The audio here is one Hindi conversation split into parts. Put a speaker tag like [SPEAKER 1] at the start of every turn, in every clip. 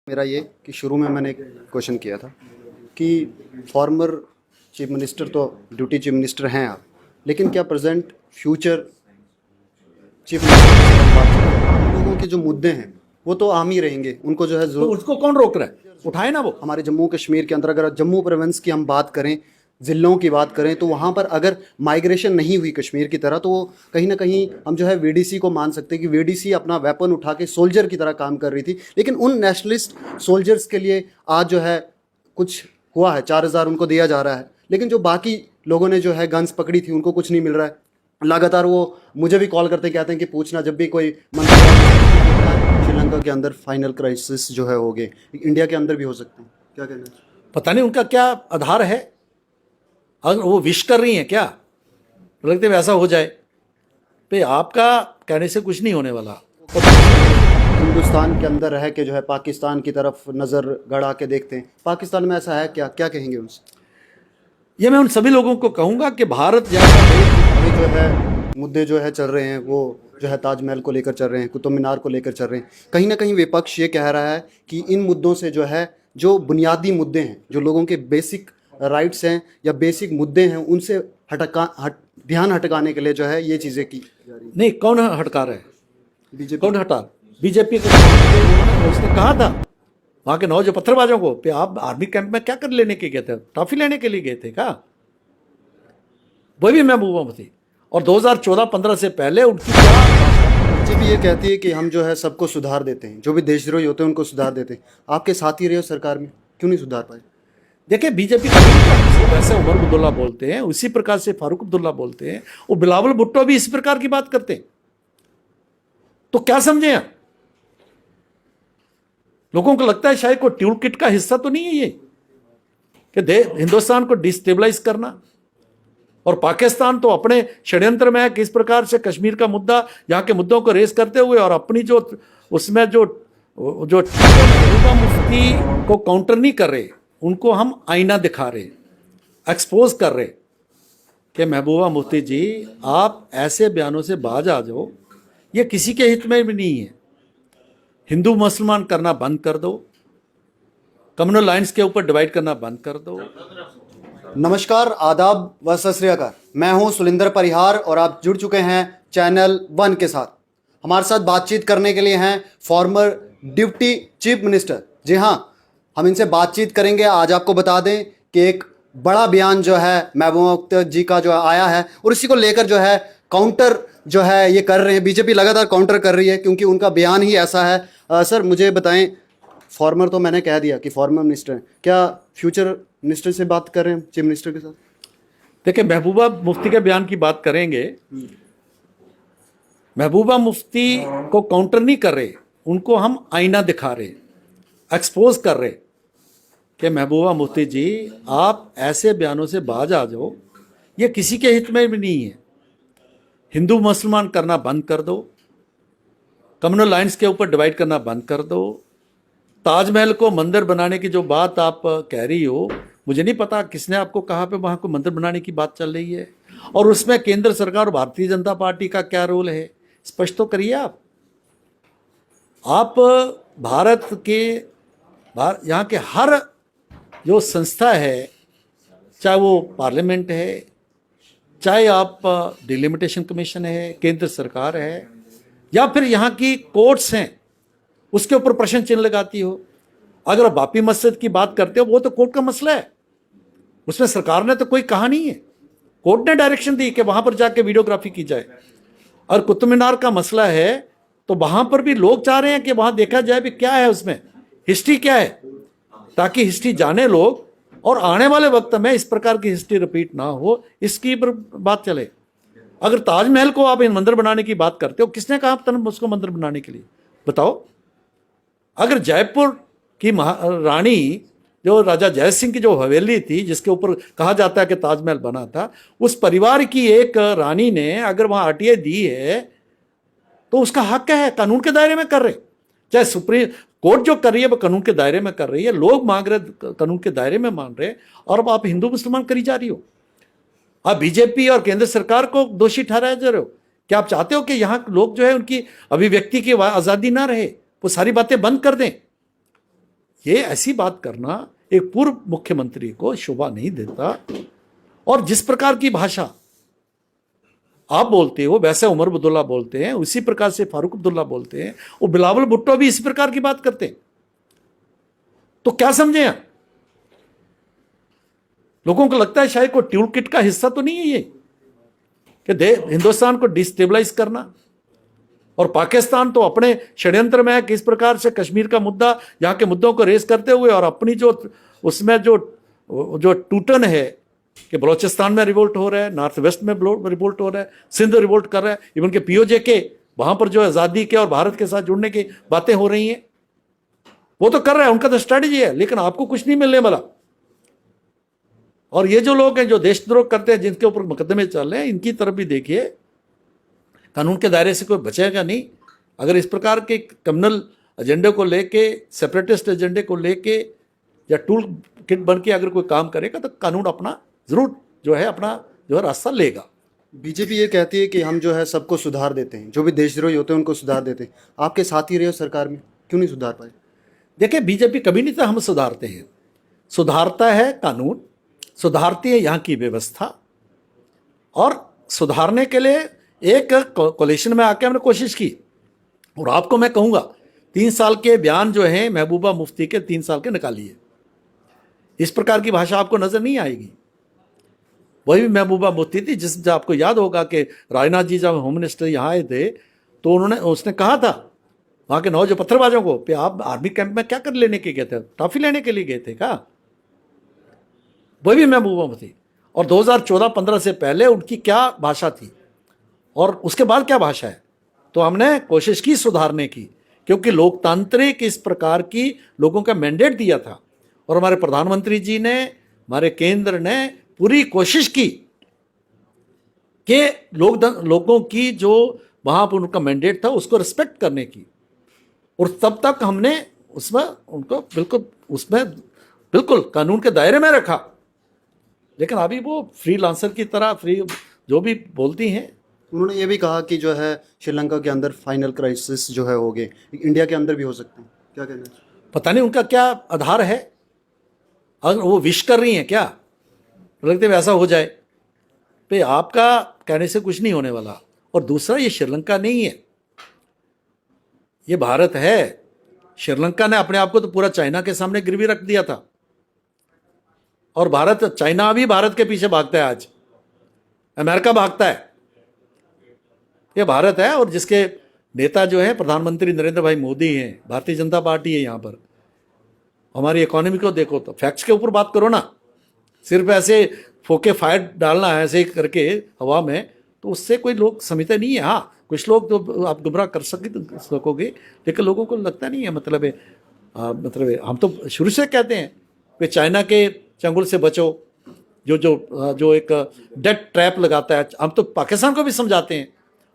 [SPEAKER 1] मेरा ये कि शुरू में मैंने एक क्वेश्चन किया था कि फॉर्मर चीफ मिनिस्टर तो ड्यूटी चीफ मिनिस्टर हैं आप, लेकिन क्या प्रेजेंट फ्यूचर चीफ मिनिस्टर लोगों के जो मुद्दे हैं वो तो आम ही रहेंगे, उनको जो है
[SPEAKER 2] तो उसको कौन रोक रहा है? उठाए ना वो।
[SPEAKER 1] हमारे जम्मू कश्मीर के अंदर अगर जम्मू प्रोविंस की हम बात करें, ज़िलों की बात करें, तो वहाँ पर अगर माइग्रेशन नहीं हुई कश्मीर की तरह, तो वो कहीं ना कहीं हम जो है वीडीसी को मान सकते हैं कि वीडीसी अपना वेपन उठा के सोल्जर की तरह काम कर रही थी। लेकिन उन नेशनलिस्ट सोल्जर्स के लिए आज जो है कुछ हुआ है, 4,000 उनको दिया जा रहा है, लेकिन जो बाकी लोगों ने जो है गन्स पकड़ी थी उनको कुछ नहीं मिल रहा है। लगातार वो मुझे भी कॉल करते कहते हैं कि पूछना जब भी कोई श्रीलंका के अंदर फाइनल क्राइसिस जो है हो गए, इंडिया के अंदर भी हो सकते हैं, क्या कहना है?
[SPEAKER 2] पता नहीं उनका क्या आधार है। अगर वो विश कर रही हैं क्या, लगते वैसा हो जाए पे आपका कहने से कुछ नहीं होने वाला।
[SPEAKER 1] हिंदुस्तान के अंदर रह के जो है पाकिस्तान की तरफ नज़र गड़ा के देखते हैं, पाकिस्तान में ऐसा है क्या, क्या कहेंगे उनसे?
[SPEAKER 2] ये मैं उन सभी लोगों को कहूंगा कि भारत जैसा देश,
[SPEAKER 1] अभी जो है मुद्दे जो है चल रहे हैं, वो जो है ताजमहल को लेकर चल रहे हैं, कुतुब मीनार को लेकर चल रहे हैं। कहीं ना कहीं विपक्ष ये कह रहा है कि इन मुद्दों से जो है, जो बुनियादी मुद्दे हैं, जो लोगों के बेसिक राइट्स हैं या बेसिक मुद्दे हैं, उनसे ध्यान हटकाने के लिए जो है ये चीज़ें की जा रही हैं।
[SPEAKER 2] नहीं, कौन हटका रहा है?
[SPEAKER 1] बीजेपी
[SPEAKER 2] कौन हटा? बीजेपी को उसने कहा था वहां के 9 जो पत्थरबाजों को, पे आप आर्मी कैंप में क्या कर लेने के गए थे? ट्रॉफी लेने के लिए गए थे क्या? वो भी महबूबा मुफ्ती। और 2014-15 से पहले उनकी क्या
[SPEAKER 1] बीजेपी ये कहती है कि हम जो है सबको सुधार देते हैं, जो भी देशद्रोही होते हैं उनको सुधार देते हैं। आपके साथ ही रहे हो सरकार में, क्यों नहीं सुधार पाए?
[SPEAKER 2] देखिए, बीजेपी वैसे उमर अब्दुल्ला बोलते हैं, उसी प्रकार से फारूक अब्दुल्ला बोलते हैं, और बिलावल भुट्टो भी इस प्रकार की बात करते हैं। तो क्या समझे आप? लोगों को लगता है शायद कोई ट्यूल किट का हिस्सा तो नहीं है ये कि हिंदुस्तान को डिस्टेबलाइज करना। और पाकिस्तान तो अपने षड्यंत्र में है किस प्रकार से कश्मीर का मुद्दा, यहाँ के मुद्दों को रेस करते हुए, और अपनी जो उसमें जो महबूबा मुफ्ती को काउंटर नहीं कर रहे, उनको हम आईना दिखा रहे, एक्सपोज कर रहे कि महबूबा मुफ्ती जी आप ऐसे बयानों से बाज आ जाओ, ये किसी के हित में भी नहीं है। हिंदू मुसलमान करना बंद कर दो, कम्युनल लाइन्स के ऊपर डिवाइड करना बंद कर दो।
[SPEAKER 1] नमस्कार, आदाब व सत श्री अकाल। मैं हूं सुलिंदर परिहार और आप जुड़ चुके हैं चैनल 1 के साथ। हमारे साथ बातचीत करने के लिए हैं फॉर्मर डिप्टी चीफ मिनिस्टर। जी हां, हम इनसे बातचीत करेंगे। आज आपको बता दें कि एक बड़ा बयान जो है महबूबा मुफ्ती जी का जो आया है, और इसी को लेकर जो है काउंटर जो है ये कर रहे हैं, बीजेपी लगातार काउंटर कर रही है क्योंकि उनका बयान ही ऐसा है। सर मुझे बताएं, फॉर्मर तो मैंने कह दिया कि फॉर्मर मिनिस्टर हैं, क्या फ्यूचर मिनिस्टर से बात कर रहे हैं, चीफ मिनिस्टर के साथ?
[SPEAKER 2] देखिए, महबूबा मुफ्ती के बयान की बात करेंगे। महबूबा मुफ्ती को काउंटर नहीं कर रहे, उनको हम आईना दिखा रहे, एक्सपोज कर रहे कि महबूबा मुफ्ती जी आप ऐसे बयानों से बाज आ जाओ, ये किसी के हित में भी नहीं है। हिंदू मुसलमान करना बंद कर दो, कम्युनल लाइन्स के ऊपर डिवाइड करना बंद कर दो। ताजमहल को मंदिर बनाने की जो बात आप कह रही हो, मुझे नहीं पता किसने आपको कहा पे वहाँ को मंदिर बनाने की बात चल रही है, और उसमें केंद्र सरकार और भारतीय जनता पार्टी का क्या रोल है, स्पष्ट तो करिए। आप भारत के यहाँ के हर जो संस्था है, चाहे वो पार्लियामेंट है, चाहे आप डिलिमिटेशन कमीशन है, केंद्र सरकार है, या फिर यहाँ की कोर्ट्स हैं, उसके ऊपर प्रश्न चिन्ह लगाती हो। अगर आप बाबरी मस्जिद की बात करते हो, वो तो कोर्ट का मसला है, उसमें सरकार ने तो कोई कहा नहीं है। कोर्ट ने डायरेक्शन दी कि वहां पर जाके वीडियोग्राफी की जाए। और कुतुब मीनार का मसला है, तो वहां पर भी लोग चाह रहे हैं कि वहां देखा जाए भी क्या है उसमें, हिस्ट्री क्या है, ताकि हिस्ट्री जाने लोग, और आने वाले वक्त में इस प्रकार की हिस्ट्री रिपीट ना हो, इसकी पर बात चले। अगर ताजमहल को आप मंदिर बनाने की बात करते हो, किसने कहा तब उसको मंदिर बनाने के लिए, बताओ? अगर जयपुर की रानी जो राजा जय सिंह की जो हवेली थी, जिसके ऊपर कहा जाता है कि ताजमहल बना था, उस परिवार की एक रानी ने अगर वहां आरटीआई दी है, तो उसका हक है, कानून के दायरे में कर रहे। चाहे सुप्रीम कोर्ट जो कर रही है वो कानून के दायरे में कर रही है, लोग मांग रहे कानून के दायरे में मान रहे, और अब आप हिंदू मुसलमान करी जा रही हो। आप बीजेपी और केंद्र सरकार को दोषी ठहराया जा रहे हो। क्या आप चाहते हो कि यहाँ लोग जो है उनकी अभिव्यक्ति की आज़ादी ना रहे, वो सारी बातें बंद कर दें? ये ऐसी बात करना एक पूर्व मुख्यमंत्री को शोभा नहीं देता। और जिस प्रकार की भाषा आप बोलते हो वैसे उमर अब्दुल्ला बोलते हैं, उसी प्रकार से फारूक अब्दुल्ला बोलते हैं, और बिलावल भुट्टो भी इसी प्रकार की बात करते हैं। तो क्या समझे आप? लोगों को लगता है शायद कोई टूल किट का हिस्सा तो नहीं है ये, कि हिंदुस्तान को डिस्टेबलाइज करना। और पाकिस्तान तो अपने षड्यंत्र में है, किस प्रकार से कश्मीर का मुद्दा, यहाँ के मुद्दों को रेस करते हुए, और अपनी जो उसमें जो टूटन है कि बलोचिस्तान में रिवोल्ट हो रहा है, नॉर्थ वेस्ट में रिवोल्ट हो रहा है, सिंध रिवोल्ट कर रहा है, इवन के पीओजे के वहां पर जो आज़ादी के और भारत के साथ जुड़ने की बातें हो रही हैं, वो तो कर रहा है, उनका तो स्ट्रैटेजी है। लेकिन आपको कुछ नहीं मिलने वाला। और ये जो लोग हैं जो देशद्रोह करते हैं, जिनके ऊपर मुकदमे चल रहे हैं, इनकी तरफ भी देखिए, कानून के दायरे से कोई बचेगा नहीं। अगर इस प्रकार के क्रिमिनल एजेंडे को लेके, सेपरेटिस्ट एजेंडे को लेके या टूल किट बन के अगर कोई काम करेगा तो कानून अपना जरूर जो है अपना जो है रास्ता लेगा।
[SPEAKER 1] बीजेपी ये कहती है कि हम जो है सबको सुधार देते हैं, जो भी देशद्रोही होते हैं उनको सुधार देते हैं। आपके साथी रहे हो सरकार में, क्यों नहीं सुधार पाए?
[SPEAKER 2] देखिए, बीजेपी कभी नहीं था हम सुधारते हैं, सुधारता है कानून, सुधारती है यहाँ की व्यवस्था। और सुधारने के लिए एक कोलिशन में आके हमने कोशिश की। और आपको मैं कहूँगा 3 साल के बयान जो हैं महबूबा मुफ्ती के 3 साल के निकालिए, इस प्रकार की भाषा आपको नजर नहीं आएगी। वही भी महबूबा मुफ्ती थी, जिस आपको याद होगा कि राजनाथ जी जब होम मिनिस्टर यहाँ आए थे तो उसने कहा था वहाँ के जो पत्थरबाजों को, पे आप आर्मी कैंप में क्या कर लेने के गए थे? टॉफी लेने के लिए गए थे क्या? वही भी महबूबा मुफ्ती। और 2014-15 से पहले उनकी क्या भाषा थी और उसके बाद क्या भाषा है? तो हमने कोशिश की सुधारने की, क्योंकि लोकतांत्रिक इस प्रकार की लोगों का मैंडेट दिया था। और हमारे प्रधानमंत्री जी ने, हमारे केंद्र ने पूरी कोशिश की कि लोगों की जो वहाँ पर उनका मैंडेट था उसको रिस्पेक्ट करने की। और तब तक हमने उसमें उनको बिल्कुल कानून के दायरे में रखा। लेकिन अभी वो फ्रीलांसर की तरह फ्री जो भी बोलती हैं।
[SPEAKER 1] उन्होंने ये भी कहा कि जो है श्रीलंका के अंदर फाइनल क्राइसिस जो है हो गए, इंडिया के अंदर भी हो सकते हैं, क्या कहना है?
[SPEAKER 2] पता नहीं उनका क्या आधार है। अगर वो विश कर रही हैं क्या, लगते वैसा हो जाए, पे आपका कहने से कुछ नहीं होने वाला। और दूसरा, ये श्रीलंका नहीं है, ये भारत है। श्रीलंका ने अपने आप को तो पूरा चाइना के सामने गिरवी रख दिया था, और चाइना भी भारत के पीछे भागता है। आज अमेरिका भागता है, ये भारत है। और जिसके नेता जो है प्रधानमंत्री नरेंद्र भाई मोदी हैं, भारतीय जनता पार्टी है। यहाँ पर हमारी इकोनॉमी को देखो तो फैक्ट्स के ऊपर बात करो ना, सिर्फ ऐसे फोके फायर डालना है ऐसे करके हवा में, तो उससे कोई लोग समझते नहीं है। हाँ, कुछ लोग तो आप गुमराह कर सकोगे, लेकिन लोगों को लगता नहीं है। मतलब है हम तो शुरू से कहते हैं कि चाइना के चंगुल से बचो, जो एक डेट ट्रैप लगाता है। हम तो पाकिस्तान को भी समझाते हैं,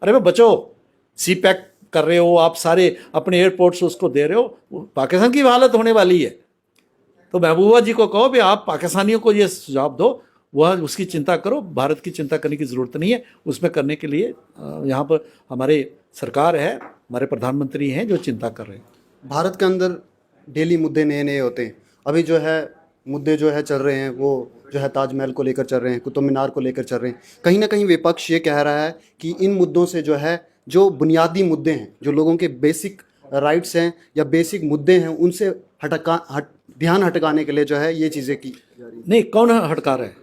[SPEAKER 2] अरे भाई बचो, सी पैक कर रहे हो आप, सारे अपने एयरपोर्ट्स उसको दे रहे हो, पाकिस्तान की हालत होने वाली है। तो महबूबा जी को कहो भी आप पाकिस्तानियों को ये सुझाव दो, वह उसकी चिंता करो, भारत की चिंता करने की ज़रूरत नहीं है। उसमें करने के लिए यहाँ पर हमारे सरकार है, हमारे प्रधानमंत्री हैं जो चिंता कर रहे हैं।
[SPEAKER 1] भारत के अंदर डेली मुद्दे नए नए होते हैं। अभी जो है मुद्दे जो है चल रहे हैं, वो जो है ताजमहल को लेकर चल रहे हैं, कुतुब मीनार को लेकर चल रहे हैं। कहीं ना कहीं विपक्ष ये कह रहा है कि इन मुद्दों से जो है, जो बुनियादी मुद्दे हैं, जो लोगों के बेसिक राइट्स हैं या बेसिक मुद्दे हैं, उनसे ध्यान हटकाने के लिए जो है ये चीज़ें की जा रही हैं।
[SPEAKER 2] नहीं, कौन हटका रहा है?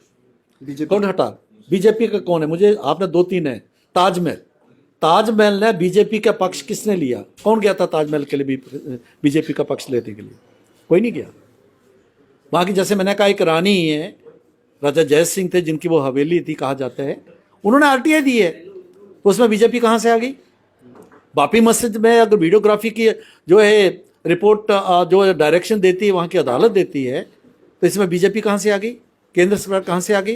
[SPEAKER 1] बीजेपी।
[SPEAKER 2] कौन हटा? बीजेपी का कौन है? मुझे आपने 2-3 है। ताजमहल ने बीजेपी का पक्ष किसने लिया? कौन गया था ताजमहल के लिए भी बीजेपी का पक्ष लेने के लिए? कोई नहीं गया। वहाँ की, जैसे मैंने कहा, एक रानी है, राजा जय सिंह थे, जिनकी वो हवेली थी कहा जाता है, उन्होंने आरटीआई दी है, तो उसमें बीजेपी कहाँ से आ गई? बाबरी मस्जिद में अगर वीडियोग्राफी की जो है रिपोर्ट जो डायरेक्शन देती है वहाँ की अदालत देती है, तो इसमें बीजेपी कहाँ से आ गई? केंद्र सरकार कहाँ से आ गई?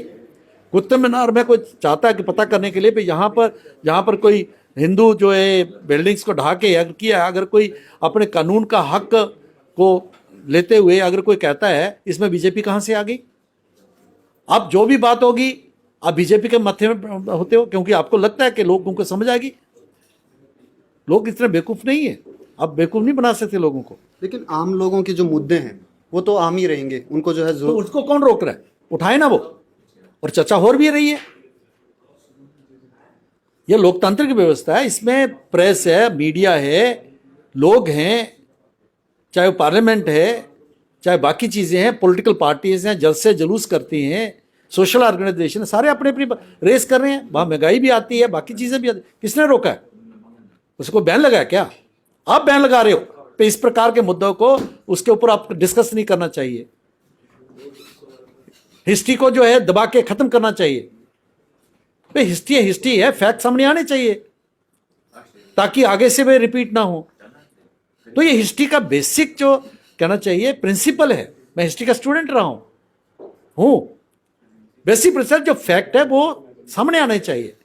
[SPEAKER 2] कुतुब मीनार में कोई चाहता है कि पता करने के लिए भी जहाँ पर कोई हिंदू जो है बिल्डिंग्स को ढा के किया, अगर कोई अपने कानून का हक को लेते हुए अगर कोई कहता है, इसमें बीजेपी कहाँ से आ गई? अब जो भी बात होगी आप बीजेपी के मत्थे में होते हो, क्योंकि आपको लगता है कि लोगों को समझ आएगी। लोग इतने बेवकूफ़ नहीं है, आप बेवकूफ़ नहीं बना सकते लोगों को।
[SPEAKER 1] लेकिन आम लोगों के जो मुद्दे हैं वो तो आम ही रहेंगे, उनको जो है
[SPEAKER 2] तो उसको कौन रोक रहा है? उठाए ना वो, और चर्चा हो भी रही है। यह लोकतांत्रिक व्यवस्था है, इसमें प्रेस है, मीडिया है, लोग हैं, चाहे वो पार्लियामेंट है, चाहे बाकी चीजें हैं, पॉलिटिकल पार्टीज हैं, जल्द से जुलूस करती हैं, सोशल ऑर्गेनाइजेशन, सारे अपने अपनी रेस कर रहे हैं। वहां महंगाई भी आती है, बाकी चीजें भी आती। किसने रोका है? उसको बैन लगाया क्या? आप बैन लगा रहे हो तो इस प्रकार के मुद्दों को, उसके ऊपर आप डिस्कस नहीं करना चाहिए। हिस्ट्री को जो है दबा के खत्म करना चाहिए। भाई हिस्ट्री है, फैक्ट सामने आने चाहिए ताकि आगे से वे रिपीट ना हो। तो ये हिस्ट्री का बेसिक जो कहना चाहिए प्रिंसिपल है। मैं हिस्ट्री का स्टूडेंट रहा हूं। बेसिक प्रिंसिपल जो फैक्ट है वो सामने आने चाहिए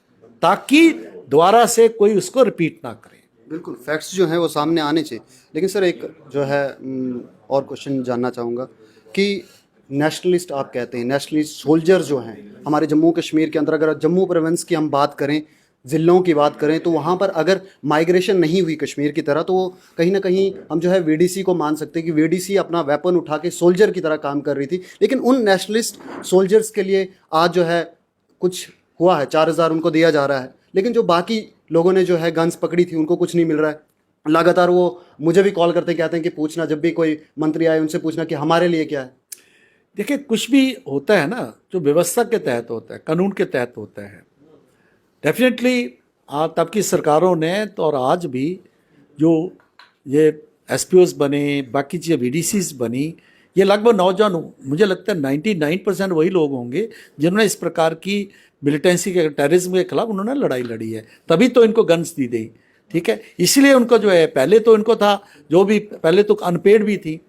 [SPEAKER 2] ताकि दोबारा से कोई उसको रिपीट ना करे।
[SPEAKER 1] बिल्कुल, फैक्ट्स जो हैं वो सामने आने चाहिए। लेकिन सर एक जो है और क्वेश्चन जानना चाहूँगा कि नेशनलिस्ट आप कहते हैं, नेशनलिस्ट सोल्जर जो हैं हमारे जम्मू कश्मीर के अंदर, अगर जम्मू प्रोविंस की हम बात करें, ज़िलों की बात करें, तो वहाँ पर अगर माइग्रेशन नहीं हुई कश्मीर की तरह, तो वो कहीं ना कहीं हम जो है वीडीसी को मान सकते हैं कि वीडीसी अपना वेपन उठा के सोल्जर की तरह काम कर रही थी। लेकिन उन नेशनलिस्ट सोल्जर्स के लिए आज जो है कुछ हुआ है, 4,000 उनको दिया जा रहा है, लेकिन जो बाकी लोगों ने जो है गन्स पकड़ी थी उनको कुछ नहीं मिल रहा है। लगातार वो मुझे भी कॉल करते कहते हैं कि पूछना, जब भी कोई मंत्री आए उनसे पूछना कि हमारे लिए क्या है।
[SPEAKER 2] देखिए, कुछ भी होता है ना जो व्यवस्था के तहत होता है, कानून के तहत होता है, डेफिनेटली तब की सरकारों ने तो, और आज भी जो ये एसपीओस बने, बाकी चीज़ें वीडीसीज बनी, ये लगभग नौजवान, मुझे लगता है 99% वही लोग होंगे जिन्होंने इस प्रकार की मिलिटेंसी के, टेररिज्म के खिलाफ उन्होंने लड़ाई लड़ी है। तभी तो इनको गन्स दी गई, ठीक है। इसलिए उनको जो है, पहले तो इनको था जो भी, पहले तो अनपेड भी थी।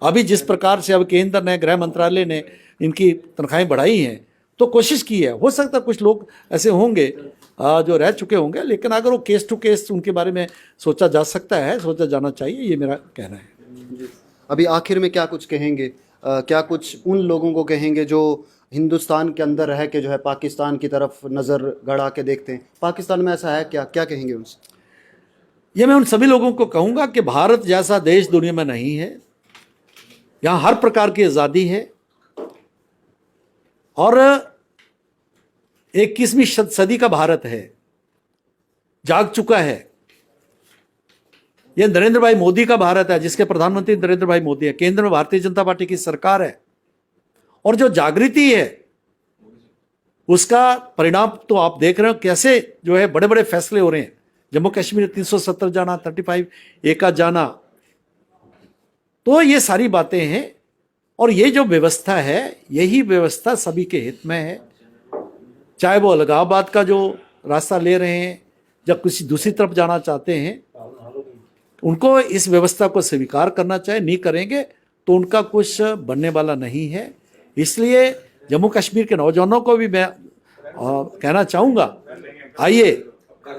[SPEAKER 2] अभी जिस प्रकार से अब केंद्र ने, गृह मंत्रालय ने इनकी तनख्वाहें बढ़ाई हैं, तो कोशिश की है। हो सकता है कुछ लोग ऐसे होंगे जो रह चुके होंगे, लेकिन अगर वो केस टू केस उनके बारे में सोचा जा सकता है, सोचा जाना चाहिए, ये मेरा कहना है।
[SPEAKER 1] अभी आखिर में क्या कुछ कहेंगे, क्या कुछ उन लोगों को कहेंगे जो हिंदुस्तान के अंदर रह के जो है पाकिस्तान की तरफ नज़र गड़ा के देखते हैं? पाकिस्तान में ऐसा है क्या, क्या कहेंगे उनसे?
[SPEAKER 2] ये मैं उन सभी लोगों को कहूँगा कि भारत जैसा देश दुनिया में नहीं है। यहाँ हर प्रकार की आज़ादी है और 21वीं सदी का भारत है, जाग चुका है। यह नरेंद्र भाई मोदी का भारत है, जिसके प्रधानमंत्री नरेंद्र भाई मोदी है। केंद्र में भारतीय जनता पार्टी की सरकार है, और जो जागृति है उसका परिणाम तो आप देख रहे हो, कैसे जो है बड़े बड़े फैसले हो रहे हैं। जम्मू कश्मीर 370 जाना, 35A का जाना, तो ये सारी बातें हैं। और ये जो व्यवस्था है, यही व्यवस्था सभी के हित में है। चाहे वो अलगाववाद का जो रास्ता ले रहे हैं या किसी दूसरी तरफ जाना चाहते हैं, उनको इस व्यवस्था को स्वीकार करना चाहिए। नहीं करेंगे तो उनका कुछ बनने वाला नहीं है। इसलिए जम्मू कश्मीर के नौजवानों को भी मैं कहना चाहूँगा, आइए,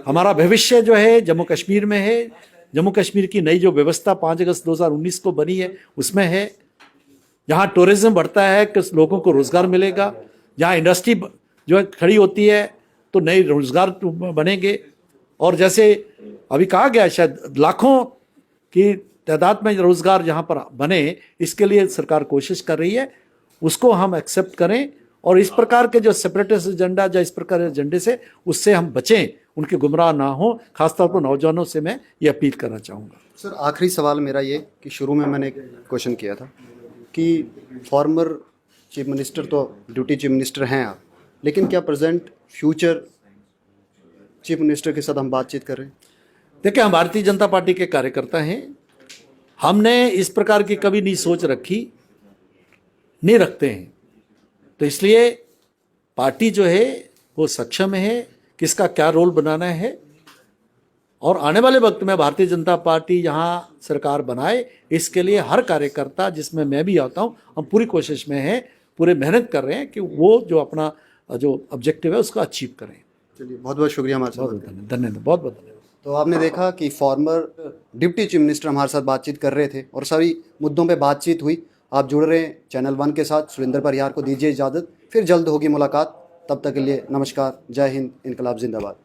[SPEAKER 2] हमारा भविष्य जो है जम्मू कश्मीर में है। जम्मू कश्मीर की नई जो व्यवस्था 5 अगस्त 2019 को बनी है उसमें है। जहाँ टूरिज्म बढ़ता है कि लोगों को रोज़गार मिलेगा, जहाँ इंडस्ट्री जो है खड़ी होती है तो नए रोज़गार बनेंगे। और जैसे अभी कहा गया, शायद लाखों की तादाद में रोज़गार जहाँ पर बने, इसके लिए सरकार कोशिश कर रही है। उसको हम एक्सेप्ट करें और इस प्रकार के जो सेपरेटिस्ट एजेंडा, जो इस प्रकार के एजेंडे से, उससे हम बचें, उनके गुमराह ना हो। खासतौर पर नौजवानों से मैं ये अपील करना चाहूँगा।
[SPEAKER 1] सर आखिरी सवाल मेरा ये कि शुरू में मैंने एक क्वेश्चन किया था कि फॉर्मर चीफ मिनिस्टर तो ड्यूटी चीफ मिनिस्टर हैं आप, लेकिन क्या प्रेजेंट फ्यूचर चीफ मिनिस्टर के साथ हम बातचीत कर रहे हैं?
[SPEAKER 2] देखिए, हम भारतीय जनता पार्टी के कार्यकर्ता हैं। हमने इस प्रकार की कभी नहीं सोच रखी, नहीं रखते हैं। तो इसलिए पार्टी जो है वो सक्षम है किसका क्या रोल बनाना है, और आने वाले वक्त में भारतीय जनता पार्टी यहाँ सरकार बनाए, इसके लिए हर कार्यकर्ता, जिसमें मैं भी आता हूँ, हम पूरी कोशिश में हैं, पूरे मेहनत कर रहे हैं कि वो जो अपना जो ऑब्जेक्टिव है उसको अचीव करें।
[SPEAKER 1] चलिए, बहुत बहुत शुक्रिया हमारे साथ।
[SPEAKER 2] धन्यवाद, बहुत बहुत धन्यवाद।
[SPEAKER 1] तो आपने देखा कि फॉर्मर डिप्टी चीफ मिनिस्टर हमारे साथ बातचीत कर रहे थे और सभी मुद्दों पे बातचीत हुई। आप जुड़ रहे हैं चैनल 1 के साथ। सुलिंदर परिहार को दीजिए इजाज़त, फिर जल्द होगी मुलाकात। तब तक के लिए नमस्कार, जय हिंद, इनकलाब जिंदाबाद।